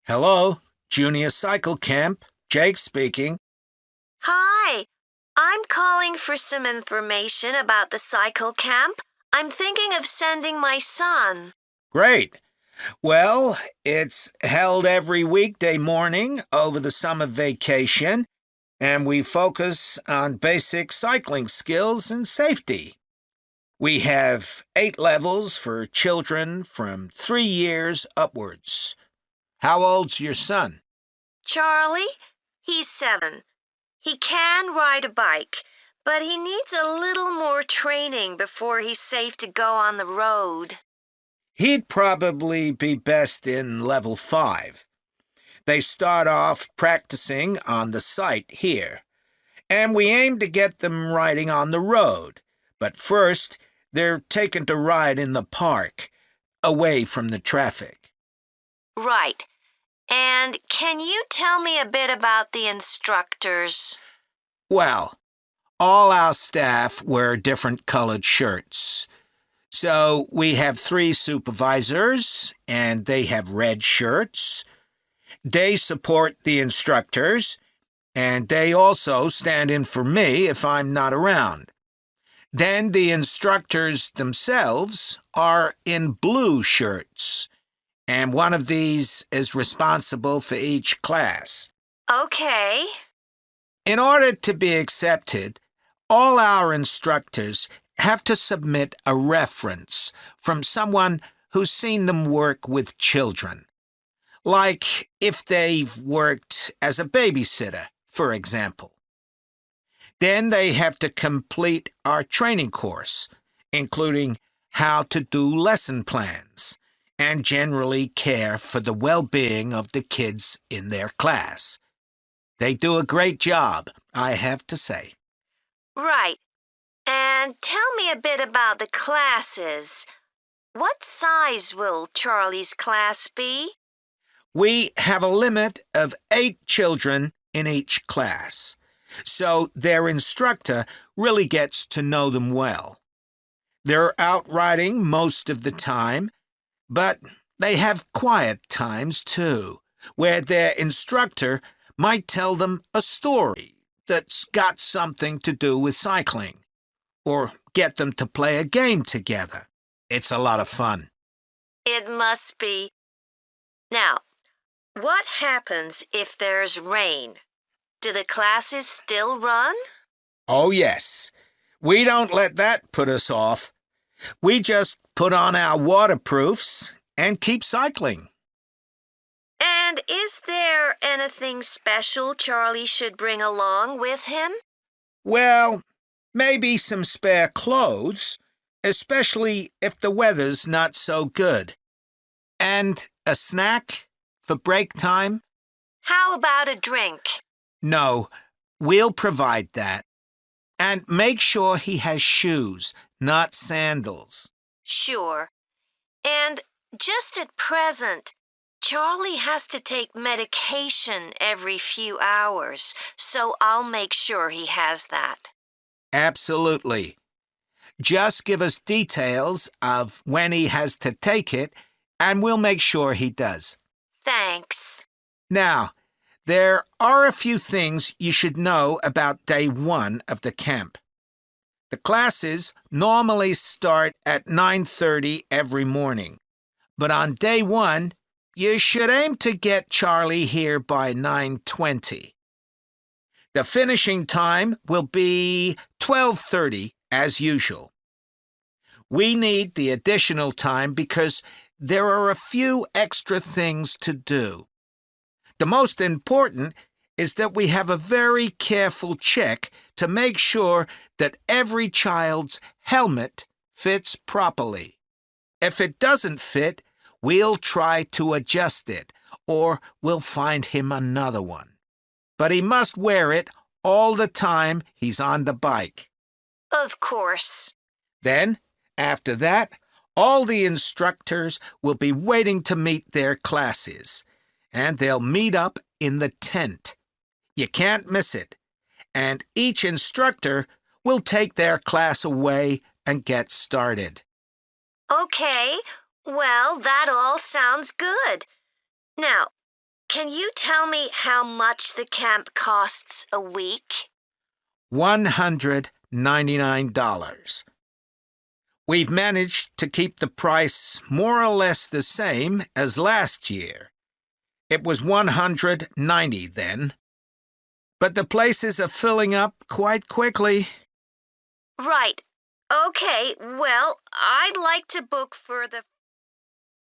Hello, Junior Cycle Camp. Jake speaking. Hi, I'm calling for some information about the cycle camp. I'm thinking of sending my son. Great. Well, it's held every weekday morning over the summer vacation, and we focus on basic cycling skills and safety. We have 8 levels for children from 3 years upwards. How old's your son? Charlie? He's 7. He can ride a bike, but he needs a little more training before he's safe to go on the road. He'd probably be best in level 5. They start off practicing on the site here, and we aim to get them riding on the road. But first, they're taken to ride in the park, away from the traffic. Right. And can you tell me a bit about the instructors? Well, all our staff wear different colored shirts. So we have 3 supervisors, and they have red shirts. They support the instructors, and they also stand in for me if I'm not around. Then the instructors themselves are in blue shirts, and one of these is responsible for each class. Okay. In order to be accepted, all our instructors have to submit a reference from someone who's seen them work with children. Like if they've worked as a babysitter, for example. Then they have to complete our training course, including how to do lesson plans and generally care for the well-being of the kids in their class. They do a great job, I have to say. Right. And tell me a bit about the classes. What size will Charlie's class be? We have a limit of 8 children in each class, so their instructor really gets to know them well. They're out riding most of the time, but they have quiet times too, where their instructor might tell them a story that's got something to do with cycling, or get them to play a game together. It's a lot of fun. It must be. Now, what happens if there's rain? Do the classes still run? Oh, yes. We don't let that put us off. We just put on our waterproofs and keep cycling. And is there anything special Charlie should bring along with him? Well, maybe some spare clothes, especially if the weather's not so good. And a snack for break time? How about a drink? No, we'll provide that. And make sure he has shoes, not sandals. Sure. And just at present, Charlie has to take medication every few hours, so I'll make sure he has that. Absolutely. Just give us details of when he has to take it, and we'll make sure he does. Thanks. Now, there are a few things you should know about day 1 of the camp. The classes normally start at 9:30 every morning, but on day 1, you should aim to get Charlie here by 9:20. The finishing time will be 12:30 as usual. We need the additional time because there are a few extra things to do. The most important is that we have a very careful check to make sure that every child's helmet fits properly. If it doesn't fit, we'll try to adjust it, or we'll find him another one. But he must wear it all the time he's on the bike. Of course. Then, after that, all the instructors will be waiting to meet their classes, and they'll meet up in the tent. You can't miss it, and each instructor will take their class away and get started. Okay, well, that all sounds good. Now, Can you tell me how much the camp costs a week? $199. We've managed to keep the price more or less the same as last year. It was $190 then. But the places are filling up quite quickly. Right. Okay, well, I'd like to book for the